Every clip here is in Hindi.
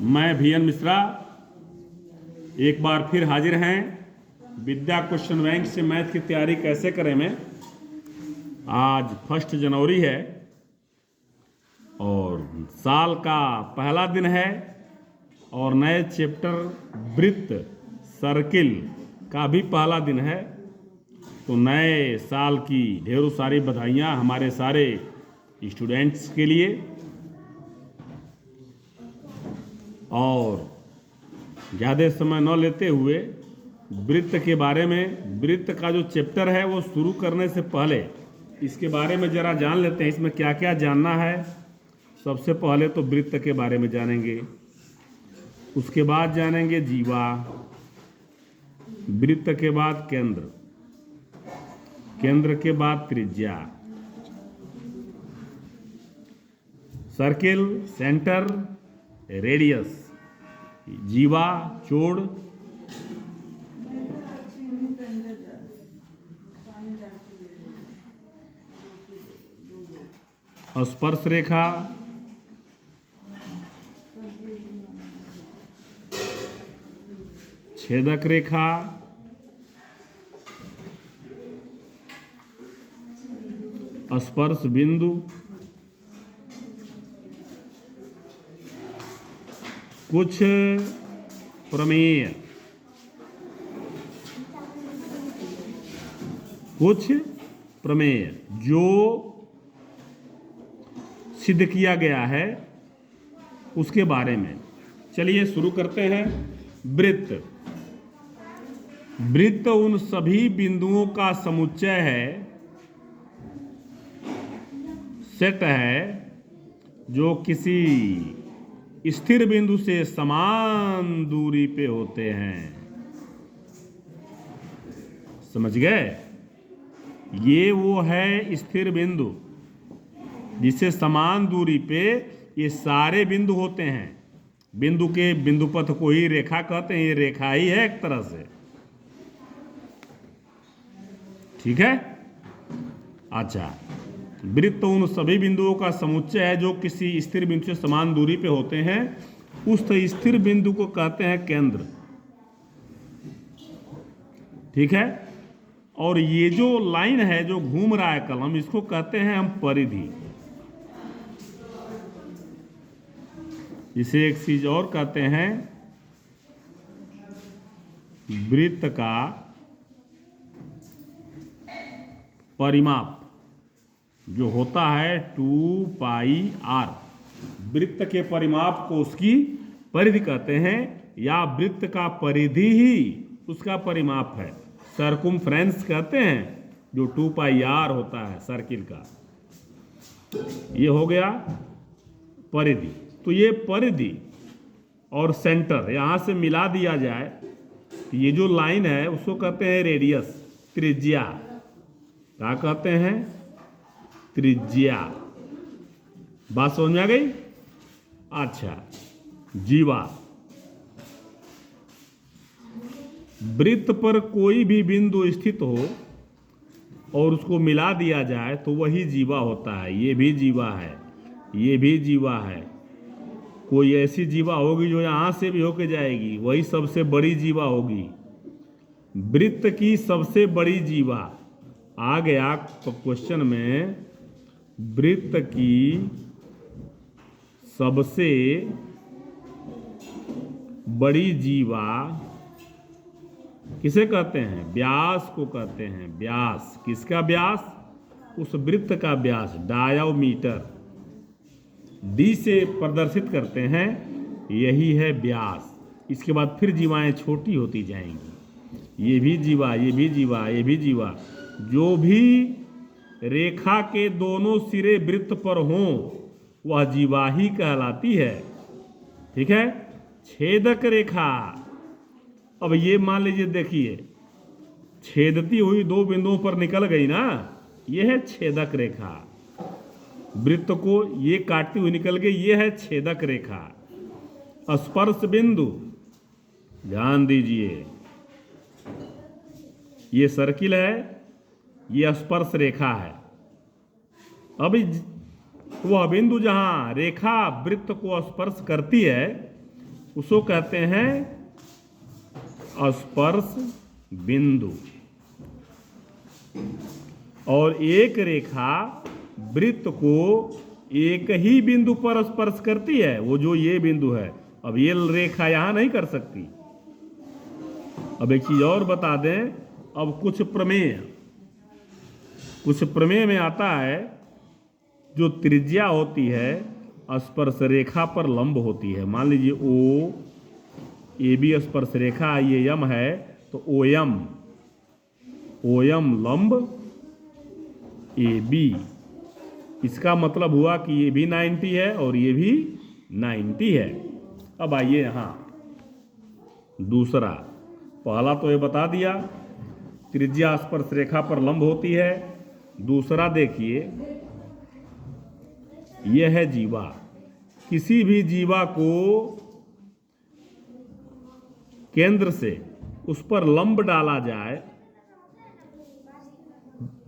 मैं VN मिश्रा एक बार फिर हाजिर हैं विद्या क्वेश्चन बैंक से। मैथ की तैयारी कैसे करें में आज 1 जनवरी है और साल का पहला दिन है और नए चैप्टर वृत्त सर्किल का भी पहला दिन है। तो नए साल की ढेरों सारी बधाइयाँ हमारे सारे स्टूडेंट्स के लिए। और ज़्यादा समय न लेते हुए वृत्त के बारे में, वृत्त का जो चैप्टर है वो शुरू करने से पहले इसके बारे में ज़रा जान लेते हैं। इसमें क्या क्या जानना है। सबसे पहले तो वृत्त के बारे में जानेंगे, उसके बाद जानेंगे जीवा, वृत्त के बाद केंद्र, केंद्र के बाद त्रिज्या, सर्किल, सेंटर, रेडियस, जीवा, चोड़, स्पर्श रेखा, छेदक रेखा, स्पर्श बिंदु, कुछ प्रमेय, कुछ प्रमेय जो सिद्ध किया गया है उसके बारे में। चलिए शुरू करते हैं। वृत्त, वृत्त उन सभी बिंदुओं का समुच्चय है, सेट है, जो किसी स्थिर बिंदु से समान दूरी पे होते हैं। समझ गए? ये वो है स्थिर बिंदु जिससे समान दूरी पे ये सारे बिंदु होते हैं। बिंदु के बिंदु पथ को ही रेखा कहते हैं। ये रेखा ही है एक तरह से। ठीक है? अच्छा, वृत्त उन सभी बिंदुओं का समुच्चय है जो किसी स्थिर बिंदु से समान दूरी पे होते हैं। उस स्थिर बिंदु को कहते हैं केंद्र। ठीक है? और ये जो लाइन है जो घूम रहा है कलम, इसको कहते हैं हम परिधि। इसे एक चीज और कहते हैं, वृत्त का परिमाप जो होता है 2πr। वृत्त के परिमाप को उसकी परिधि कहते हैं, या वृत्त का परिधि ही उसका परिमाप है। सर्कुम्फ्रेंस कहते हैं जो 2πr होता है सर्किल का। ये हो गया परिधि। तो ये परिधि और सेंटर यहां से मिला दिया जाए, ये जो लाइन है उसको कहते हैं रेडियस, त्रिज्या। क्या कहते हैं? त्रिज्या। बात समझ में आ गई? अच्छा, जीवा, वृत्त पर कोई भी बिंदु स्थित हो और उसको मिला दिया जाए तो वही जीवा होता है। ये भी जीवा है, ये भी जीवा है। कोई ऐसी जीवा होगी जो यहां से भी होके जाएगी, वही सबसे बड़ी जीवा होगी। वृत्त की सबसे बड़ी जीवा आ गया क्वेश्चन में। वृत्त की सबसे बड़ी जीवा किसे कहते हैं? व्यास को कहते हैं। व्यास, किसका व्यास? उस वृत्त का व्यास, डायोमीटर। डी से प्रदर्शित करते हैं, यही है व्यास। इसके बाद फिर जीवाएं छोटी होती जाएंगी। ये भी जीवा, ये भी जीवा, ये भी जीवा। जो भी रेखा के दोनों सिरे वृत्त पर हों वह जीवा ही कहलाती है। ठीक है? छेदक रेखा, अब ये मान लीजिए, देखिए छेदती हुई दो बिंदुओं पर निकल गई ना, ये है छेदक रेखा। वृत्त को ये काटती हुई निकल गई, ये है छेदक रेखा। स्पर्श बिंदु, ध्यान दीजिए, ये सर्किल है, ये स्पर्श रेखा है। अब वह बिंदु जहां रेखा वृत्त को स्पर्श करती है उसको कहते हैं स्पर्श बिंदु। और एक रेखा वृत्त को एक ही बिंदु पर स्पर्श करती है, वो जो ये बिंदु है। अब ये रेखा यहां नहीं कर सकती। अब एक चीज और बता दें, अब कुछ प्रमेय में आता है, जो त्रिज्या होती है स्पर्श रेखा पर लंब होती है। मान लीजिए ओ ए बी स्पर्श रेखा, ये यम है, तो ओ यम लंब ए बी, इसका मतलब हुआ कि ये भी 90 है और ये भी 90 है। अब आइए यहां दूसरा, पहला तो ये बता दिया त्रिज्या स्पर्श रेखा पर लंब होती है। दूसरा देखिए, यह है जीवा। किसी भी जीवा को केंद्र से उस पर लंब डाला जाए,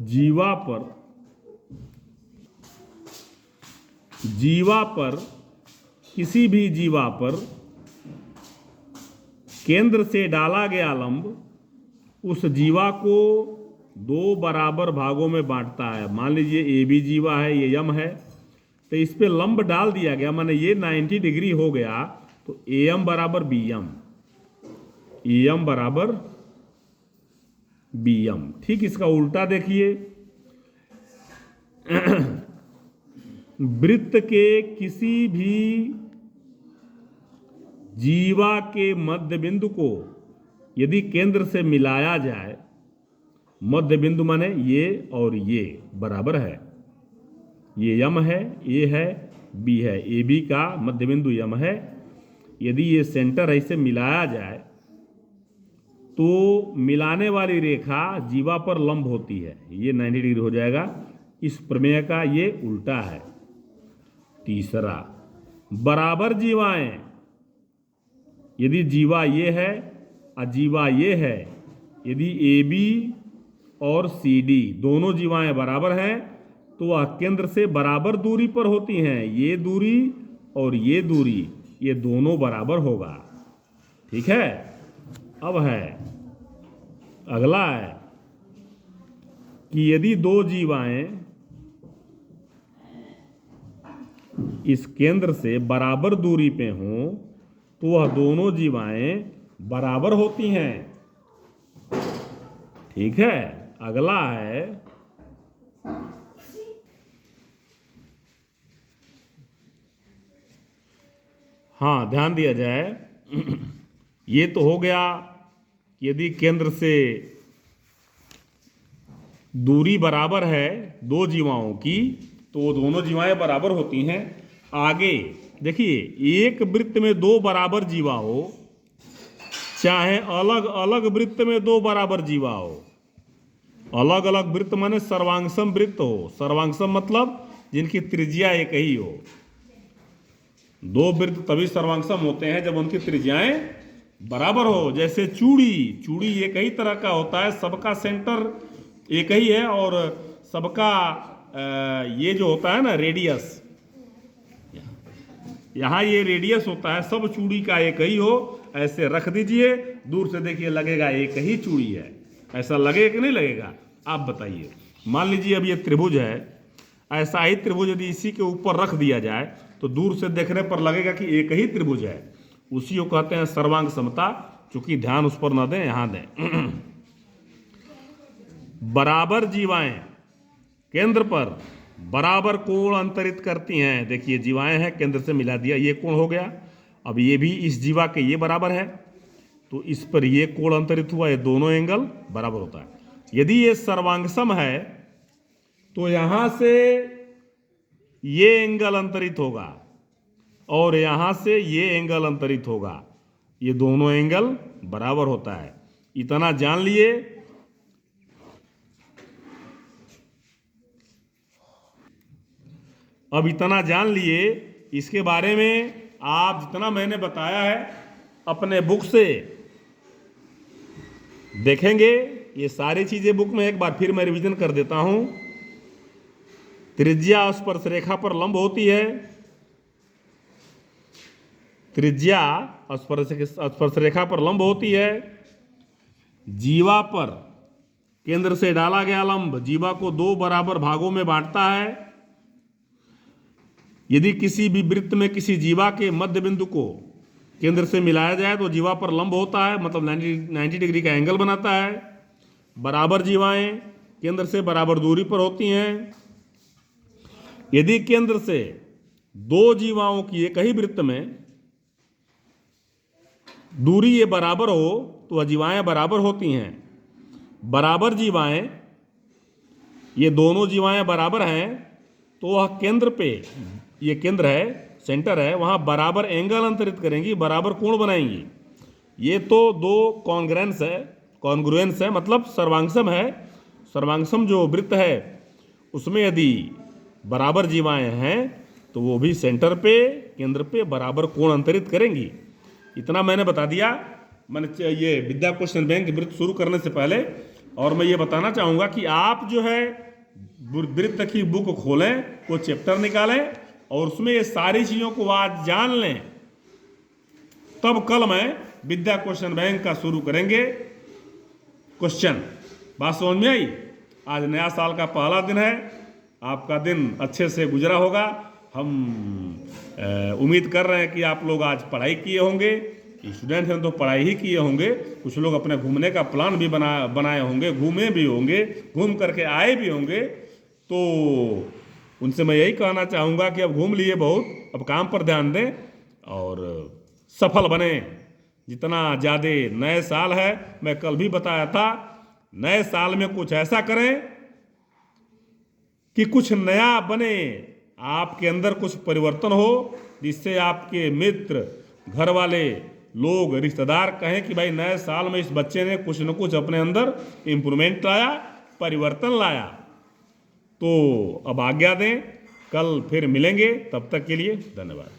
जीवा पर किसी भी जीवा पर केंद्र से डाला गया लंब उस जीवा को दो बराबर भागों में बांटता है। मान लीजिए ए बी जीवा है, ये यम है, तो इस पे लंब डाल दिया गया, माने ये 90 डिग्री हो गया, तो ए एम बराबर बी एम, ए एम बराबर बी एम। ठीक इसका उल्टा देखिए, वृत्त के किसी भी जीवा के मध्य बिंदु को यदि केंद्र से मिलाया जाए, मध्य बिंदु माने ये और ये बराबर है, ये यम है, ए है, बी है, ए बी का मध्य बिंदु यम है। यदि ये सेंटर ऐसे मिलाया जाए तो मिलाने वाली रेखा जीवा पर लंब होती है, ये 90 डिग्री हो जाएगा। इस प्रमेय का ये उल्टा है। तीसरा, बराबर जीवाएं, यदि जीवा ये है और जीवा ये है, यदि ए बी और सी डी दोनों जीवाएं बराबर हैं, तो वह केंद्र से बराबर दूरी पर होती हैं। ये दूरी और ये दूरी, ये दोनों बराबर होगा। ठीक है। अब है अगला है कि यदि दो जीवाएं इस केंद्र से बराबर दूरी पे हों, तो वह दोनों जीवाएं बराबर होती हैं। ठीक है। अगला है हाँ, ध्यान दिया जाए, ये तो हो गया यदि केंद्र से दूरी बराबर है दो जीवाओं की, तो वो दोनों जीवाएं बराबर होती हैं। आगे देखिए, एक वृत्त में दो बराबर जीवा हो, चाहे अलग अलग वृत्त में दो बराबर जीवा हो, अलग अलग वृत्त माने सर्वांगसम वृत्त हो। सर्वांगसम मतलब जिनकी त्रिज्या एक ही हो। दो वृत्त तभी सर्वांगसम होते हैं जब उनकी त्रिज्याएं बराबर हो। जैसे चूड़ी एक ही तरह का होता है, सबका सेंटर एक ही है और सबका ये जो होता है ना रेडियस, यहाँ ये रेडियस होता है, सब चूड़ी का एक ही हो। ऐसे रख दीजिए, दूर से देखिए लगेगा एक ही चूड़ी है। ऐसा लगेगा कि नहीं लगेगा? आप बताइए। मान लीजिए अब ये त्रिभुज है, ऐसा ही त्रिभुज यदि इसी के ऊपर रख दिया जाए तो दूर से देखने पर लगेगा कि एक ही त्रिभुज है। उसी को कहते हैं सर्वांग समता। चूंकि ध्यान उस पर न दें, यहां दें। बराबर जीवाएं केंद्र पर बराबर कोण अंतरित करती हैं। देखिए जीवाएं हैं, केंद्र से मिला दिया, ये कोण हो गया। अब ये भी इस जीवा के ये बराबर है, तो इस पर ये कोण अंतरित हुआ, ये दोनों एंगल बराबर होता है। यदि ये सर्वांगसम है तो यहां से ये एंगल अंतरित होगा और यहां से ये एंगल अंतरित होगा, ये दोनों एंगल बराबर होता है। इतना जान लिए। अब इतना जान लिए, इसके बारे में आप जितना मैंने बताया है अपने बुक से देखेंगे। ये सारी चीजें बुक में एक बार फिर मैं रिवीजन कर देता हूं। त्रिज्या स्पर्श रेखा पर लंब होती है, त्रिज्या स्पर्श रेखा पर लंब होती है। जीवा पर केंद्र से डाला गया लंब जीवा को 2 बराबर भागों में बांटता है। यदि किसी भी वृत्त में किसी जीवा के मध्य बिंदु को केंद्र से मिलाया जाए तो जीवा पर लंब होता है, मतलब 90 डिग्री का एंगल बनाता है। बराबर जीवाएं केंद्र से बराबर दूरी पर होती हैं। यदि केंद्र से 2 जीवाओं की एक ही वृत्त में दूरी ये बराबर हो तो वह जीवाएं बराबर होती हैं। बराबर जीवाएं, ये दोनों जीवाएं बराबर हैं तो वह केंद्र पे, ये केंद्र है, सेंटर है, वहां बराबर एंगल अंतरित करेंगी, बराबर कोण बनाएंगी। ये तो 2 कॉन्ग्रुएंस है, मतलब सर्वांगसम है। सर्वांगसम जो वृत्त है उसमें यदि बराबर जीवाएं हैं तो वो भी सेंटर पे, केंद्र पे बराबर कोण अंतरित करेंगी। इतना मैंने बता दिया। मैंने ये विद्या क्वेश्चन बैंक वृत्त शुरू करने से पहले, और मैं ये बताना चाहूँगा कि आप जो है वृत्त की बुक खोलें, वो चैप्टर निकालें और उसमें ये सारी चीज़ों को आज जान लें, तब कल मैं विद्या क्वेश्चन बैंक का शुरू करेंगे क्वेश्चन। बात समझ में आई? आज नया साल का पहला दिन है, आपका दिन अच्छे से गुजरा होगा। हम उम्मीद कर रहे हैं कि आप लोग आज पढ़ाई किए होंगे। स्टूडेंट हैं तो पढ़ाई ही किए होंगे। कुछ लोग अपने घूमने का प्लान भी बनाए होंगे, घूमे भी होंगे, घूम करके आए भी होंगे। तो उनसे मैं यही कहना चाहूँगा कि अब घूम लिए बहुत, अब काम पर ध्यान दें और सफल बने जितना ज़्यादा। नए साल है, मैं कल भी बताया था, नए साल में कुछ ऐसा करें कि कुछ नया बने, आपके अंदर कुछ परिवर्तन हो, जिससे आपके मित्र, घर वाले लोग, रिश्तेदार कहें कि भाई नए साल में इस बच्चे ने कुछ न कुछ अपने अंदर इम्प्रूवमेंट लाया, परिवर्तन लाया। तो अब आज्ञा दें, कल फिर मिलेंगे, तब तक के लिए धन्यवाद।